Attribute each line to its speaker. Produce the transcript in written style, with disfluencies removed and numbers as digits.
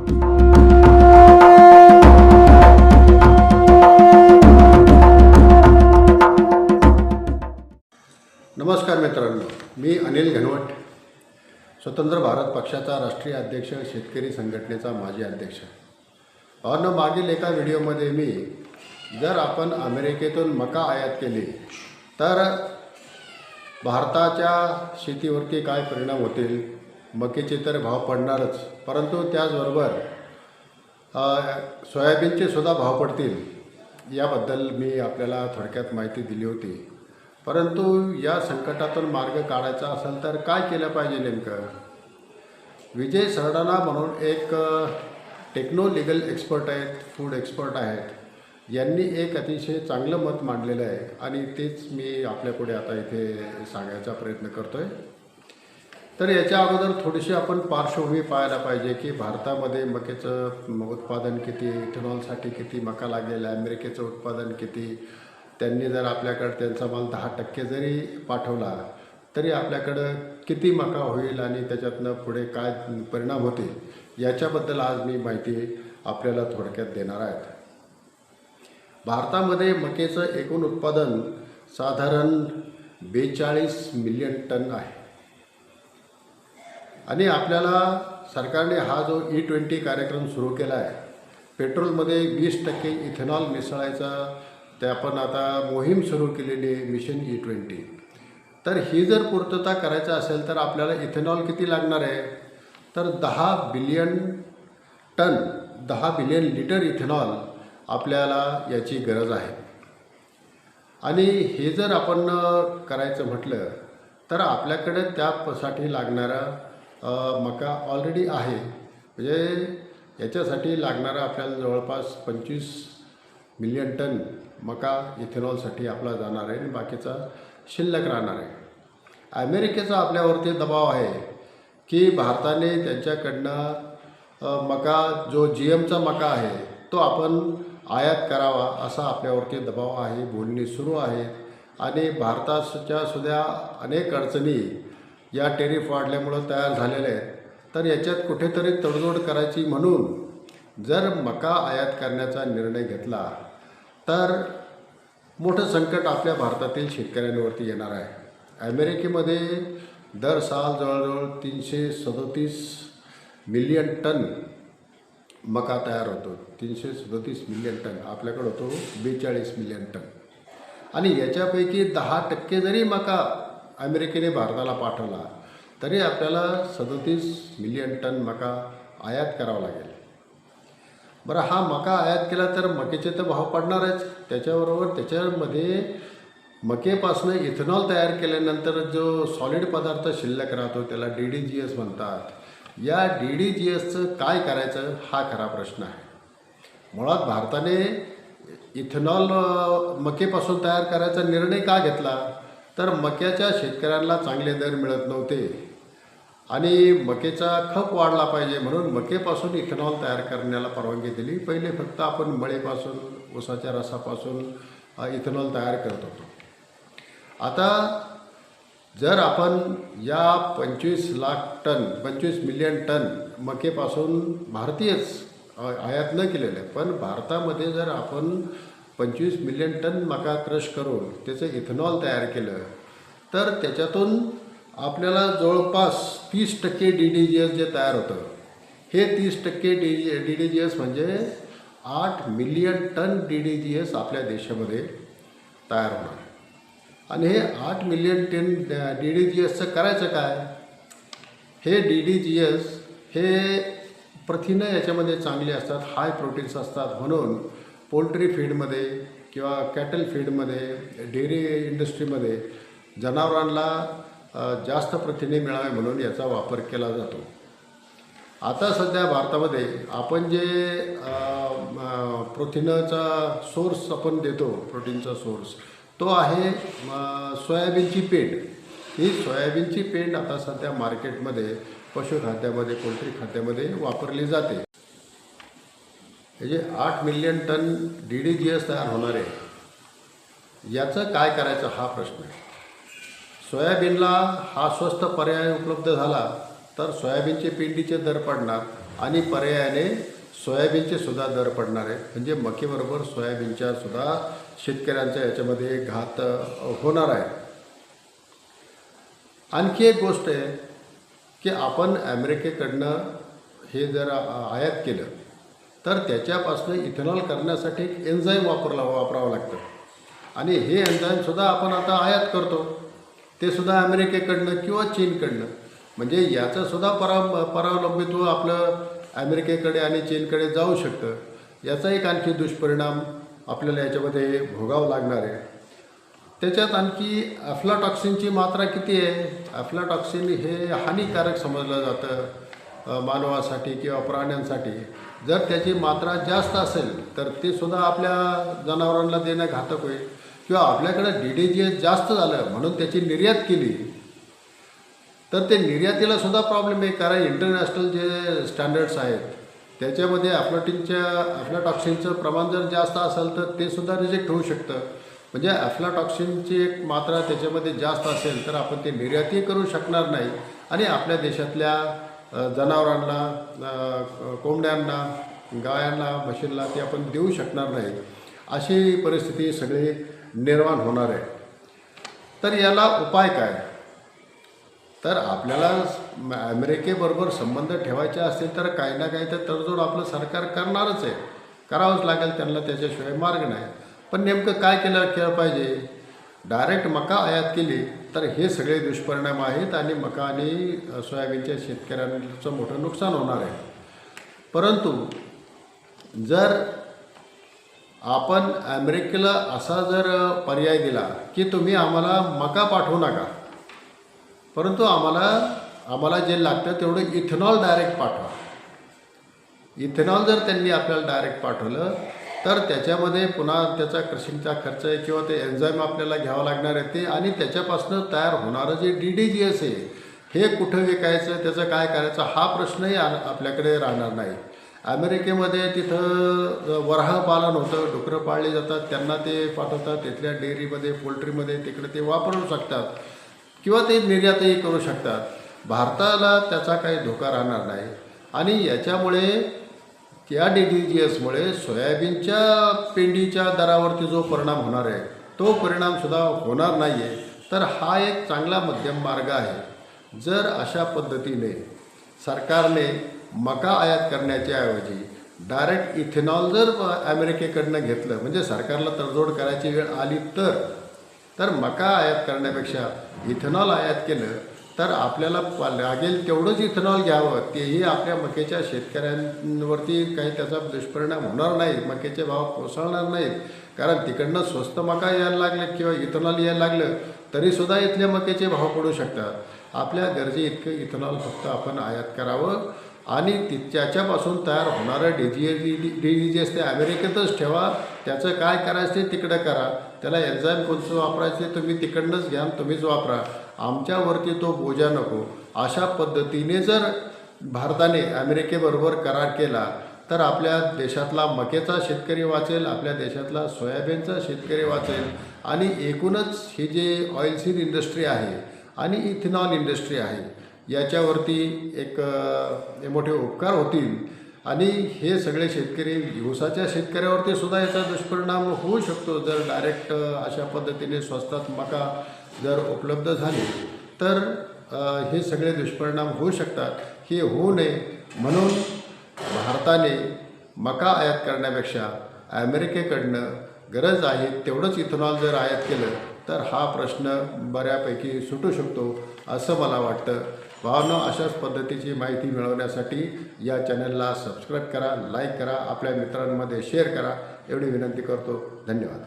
Speaker 1: नमस्कार मित्रांनो, मी अनिल घनवट, स्वतंत्र भारत पक्षाचा राष्ट्रीय अध्यक्ष, शेतकरी संघटनेचा माजी अध्यक्ष. मागील एका व्हिडिओमध्ये मी जर आपण अमेरिकेतून मका आयात केली तर भारताच्या शेतीवरती काय परिणाम होतील. मक्याचे तर भाव पडणारच, परंतु त्याचबरोबर सोयाबीनचे सुद्धा भाव पडतील याबद्दल मी आपल्याला थोडक्यात माहिती दिली होती. परंतु या संकटातून मार्ग काढायचा असेल तर काय केलं पाहिजे नेमकं. विजय सरडाना म्हणून एक टेक्नो लिगल एक्सपर्ट आहेत, फूड एक्सपर्ट आहेत, यांनी एक अतिशय चांगलं मत मांडलेलं आहे आणि तेच मी आपल्यापुढे आता इथे सांगायचा प्रयत्न करतो आहे. तर याच्या अगोदर थोडीशी आपण पार्श्वभूमी पाहायला पाहिजे की भारतामध्ये मक्याचं उत्पादन किती, इथेनॉलसाठी किती मका लागेल, अमेरिकेचं उत्पादन किती. त्यांनी जर आपल्याकडं त्यांचा माल 10% जरी पाठवला तरी आपल्याकडं किती मका होईल आणि त्याच्यातनं पुढे काय परिणाम होतील याच्याबद्दल आज मी माहिती आपल्याला थोडक्यात देणार आहेत. भारतामध्ये मक्याचं एकूण उत्पादन साधारण 42 मिलियन टन आहे आणि आपल्याला सरकारने हा जो E20 कार्यक्रम सुरू केला आहे, पेट्रोलमध्ये 20% इथेनॉल मिसळायचा ते आपण आता मोहीम सुरू केलेली आहे, मिशन E20. तर ही जर पूर्तता करायचं असेल तर आपल्याला इथेनॉल किती लागणार आहे, तर 10 billion ton, 10 billion litre ethanol आपल्याला याची गरज आहे. आणि हे जर आपण करायचं म्हटलं तर आपल्याकडे त्यासाठी लागणारा मका ऑलरेडी आहे. म्हणजे याच्यासाठी लागणारा आपल्याला जवळपास 25 मिलियन टन मका इथेनॉलसाठी आपला जाणार आहे आणि बाकीचा शिल्लक राहणार आहे. अमेरिकेचा आपल्यावरती दबाव आहे की भारताने त्यांच्याकडनं मका जो GMचा मका आहे तो आपण आयात करावा असा आपल्यावरती दबाव आहे, बोलणी सुरू आहेत आणि भारताच्या सुद्धा अनेक अडचणी या टेरिफ वाढल्यामुळं तयार झालेल्या आहेत. तर याच्यात कुठेतरी तडजोड करायची म्हणून जर मका आयात करण्याचा निर्णय घेतला तर मोठं संकट आपल्या भारतातील शेतकऱ्यांवरती येणार आहे. अमेरिकेमध्ये दर साल जवळजवळ 337 मिलियन टन मका तयार होतो. 337 मिलियन टन, आपल्याकडे होतो 42 मिलियन टन. आणि याच्यापैकी 10% जरी मका अमेरिकेने भारताला पाठवला तरी आपल्याला 37 मिलियन टन मका आयात करावा लागेल. बरं, हा मका आयात केला तर मक्याचे तर भाव पडणारच, त्याच्याबरोबर त्याच्यामध्ये मक्यापासून इथेनॉल तयार केल्यानंतर जो सॉलिड पदार्थ शिल्लक राहतो त्याला DDGS म्हणतात. या DDGSचं काय करायचं हा खरा प्रश्न आहे. मुळात भारताने इथेनॉल मक्यापासून तयार करायचा निर्णय का घेतला, तर मक्याच्या शेतकऱ्यांना चांगले दर मिळत नव्हते आणि मक्याचा खप वाढला पाहिजे म्हणून मक्यापासून इथेनॉल तयार करण्याला परवानगी दिली. पहिले फक्त आपण मळीपासून, ऊसाच्या रसापासून इथेनॉल तयार करत होतो. आता जर आपण या 25 मिलियन टन मक्यापासून भारतीयच आयात न केलेलं आहे, पण भारतामध्ये जर आपण 25 मिलियन टन मका क्रश करून त्याचं इथेनॉल तयार केलं तर त्याच्यातून आपल्याला जवळपास 30% DDGS जे तयार होतं, हे 30% DDGS म्हणजे 8 मिलियन टन DDGS आपल्या देशामध्ये तयार होणार. आणि हे 8 मिलियन टन DDGSचं करायचं काय. हे DDGS हे प्रथिनं याच्यामध्ये चांगली असतात, हाय प्रोटीन्स असतात, म्हणून पोल्ट्री फीडमध्ये किंवा कॅटल फीडमध्ये, डेअरी इंडस्ट्रीमध्ये जनावरांना जास्त प्रथिने मिळावे म्हणून याचा वापर केला जातो. आता सध्या भारतामध्ये आपण जे प्रथिनाचा सोर्स आपण देतो, प्रोटीनचा सोर्स, तो आहे सोयाबीनची पेंड. ही सोयाबीनची पेंड आता सध्या मार्केटमध्ये पशुखाद्यामध्ये, पोल्ट्री खाद्यामध्ये वापरली जाते. हे जे 8 मिलियन टन DDGS तयार होणार आहे, याचं काय करायचं हा प्रश्न आहे. सोयाबीनला हा स्वस्त पर्याय उपलब्ध झाला तर सोयाबीनचे पेंडीचे दर पडणार आणि पर्यायाने सोयाबीनचे सुद्धा दर पडणार आहे. म्हणजे मक्याबरोबर सोयाबीनच्या सुद्धा शेतकऱ्यांचा याच्यामध्ये घात होणार आहे. आणखी एक गोष्ट आहे की आपण अमेरिकेकडनं हे जर आयात केलं तर त्याच्यापासून इथेनॉल करण्यासाठी एक एन्झाईम वापरावं लागतं. आणि हे एन्झाईमसुद्धा आपण आता आयात करतो, ते सुद्धा अमेरिकेकडनं किंवा चीनकडनं. म्हणजे याचंसुद्धा परावलंबित्व आपलं अमेरिकेकडे आणि चीनकडे जाऊ शकतं. याचा एक आणखी दुष्परिणाम आपल्याला याच्यामध्ये भोगावं लागणार आहे. त्याच्यात आणखी अफ्लाटॉक्सिनची मात्रा किती आहे? अफ्लाटॉक्सिन हे हानिकारक समजलं जातं मानवासाठी किंवा प्राण्यांसाठी. जर त्याची मात्रा जास्त असेल तर ते सुद्धा आपल्या जनावरांना देणं घातक होईल. किंवा आपल्याकडे DDGS जास्त झालं म्हणून त्याची निर्यात केली तर ते निर्यातीला सुद्धा प्रॉब्लेम आहे. कारण इंटरनॅशनल जे स्टँडर्ड्स आहेत त्याच्यामध्ये अफ्लाटॉक्सिनचं प्रमाण जर जास्त असेल तर ते सुद्धा रिजेक्ट होऊ शकतं. म्हणजे अफ्लाटॉक्सिनची एक मात्रा त्याच्यामध्ये जास्त असेल तर आपण ते निर्यातही करू शकणार नाही आणि आपल्या देशातल्या जनावरांना, कोंबड्यांना, गायांना, म्हशींना ते आपण देऊ शकणार नाही. अशी परिस्थिती सगळी निर्माण होणार आहे. तर याला उपाय काय? तर आपल्याला अमेरिकेबरोबर संबंध ठेवायचे असतील तर काही ना काही तर तडजोड आपलं सरकार करणारच आहे, करावंच लागेल त्यांना, त्याच्याशिवाय मार्ग नाही. पण नेमकं काय केलं पाहिजे? डायरेक्ट मका आयात केली तर हे सगळे दुष्परिणाम आहेत आणि मका आणि सोयाबीनच्या शेतकऱ्यांचं मोठं नुकसान होणार आहे. परंतु जर आपण अमेरिकेला असा जर पर्याय दिला की तुम्ही आम्हाला मका पाठवू नका, परंतु आम्हाला जे लागतं तेवढं इथेनॉल डायरेक्ट पाठवा. इथेनॉल जर त्यांनी आपल्याला डायरेक्ट पाठवलं तर त्याच्यामध्ये पुन्हा त्याचा क्रशिंगचा खर्च आहे किंवा ते एन्झाईम आपल्याला घ्यावं लागणार आहे ते, आणि त्याच्यापासून तयार होणारं जे DDGS आहे हे कुठं विकायचं, त्याचं काय करायचं हा प्रश्नही आपल्याकडे राहणार नाही. अमेरिकेमध्ये तिथं वराह पालन होतं, डुकरं पाळली जातात, त्यांना ते पाठवतात, तिथल्या डेअरीमध्ये, पोल्ट्रीमध्ये तिकडे ते वापरू शकतात किंवा ते निर्यातही करू शकतात. भारताला त्याचा काही धोका राहणार नाही. आणि याच्यामुळे त्या DDGSमुळे सोयाबीनच्या पेंडीच्या दरावरती जो परिणाम होणार आहे तो परिणामसुद्धा होणार नाही आहे. तर हा एक चांगला मध्यम मार्ग आहे. जर अशा पद्धतीने सरकारने मका आयात करण्याच्या ऐवजी डायरेक्ट इथेनॉल जर अमेरिकेकडनं घेतलं, म्हणजे सरकारला तडजोड करायची वेळ आली तर मका आयात करण्यापेक्षा इथेनॉल आयात केलं तर आपल्याला लागेल तेवढंच इथेनॉल घ्यावं, तेही आपल्या मक्याच्या शेतकऱ्यांवरती काही त्याचा दुष्परिणाम होणार नाही, मक्याचे भाव कोसळणार नाहीत. कारण तिकडनं स्वस्त मका यायला लागले किंवा इथेनॉल यायला लागलं तरीसुद्धा इथल्या मक्याचे भाव पडू शकतात. आपल्या गरजे इतकं इथेनॉल फक्त आपण आयात करावं आणि त्याच्यापासून तयार होणारं DDGS ते अमेरिकेतच ठेवा. त्याचं काय करायचं ते तिकडं करा. त्याला एन्झाईम कोणतं वापरायचं तुम्ही तिकडनंच घ्या, तुम्हीच वापरा, आमच्यावरती तो बोजा नको. अशा पद्धतीने जर भारताने अमेरिकेबरोबर करार केला तर आपल्या देशातला मक्याचा शेतकरी वाचेल, आपल्या देशातला सोयाबीनचा शेतकरी वाचेल आणि एकूणच ही जे ऑइलसीड इंडस्ट्री आहे आणि इथेनॉल इंडस्ट्री आहे याच्यावरती एक मोठे उपकार होतील. आणि हे सगळे शेतकरी, ऊसाच्या शेतकऱ्यावरती सुद्धा याचा दुष्परिणाम होऊ शकतो. जर डायरेक्ट अशा पद्धतीने स्वस्तात मका जर उपलब्ध झाली तर हे सगळे दुष्परिणाम होऊ शकतात. हे होऊ नये म्हणून भारताने मका आयात करण्यापेक्षा अमेरिकेकडनं गरज आहे तेवढंच इथेनॉल जर आयात केलं तर हा प्रश्न बऱ्यापैकी सुटू शकतो असं मला वाटतं. भावांनो, अशाच पद्धतीची माहिती मिळवण्यासाठी या चॅनलला सबस्क्राईब करा, लाईक करा, आपल्या मित्रांमध्ये शेअर करा एवढी विनंती करतो. धन्यवाद.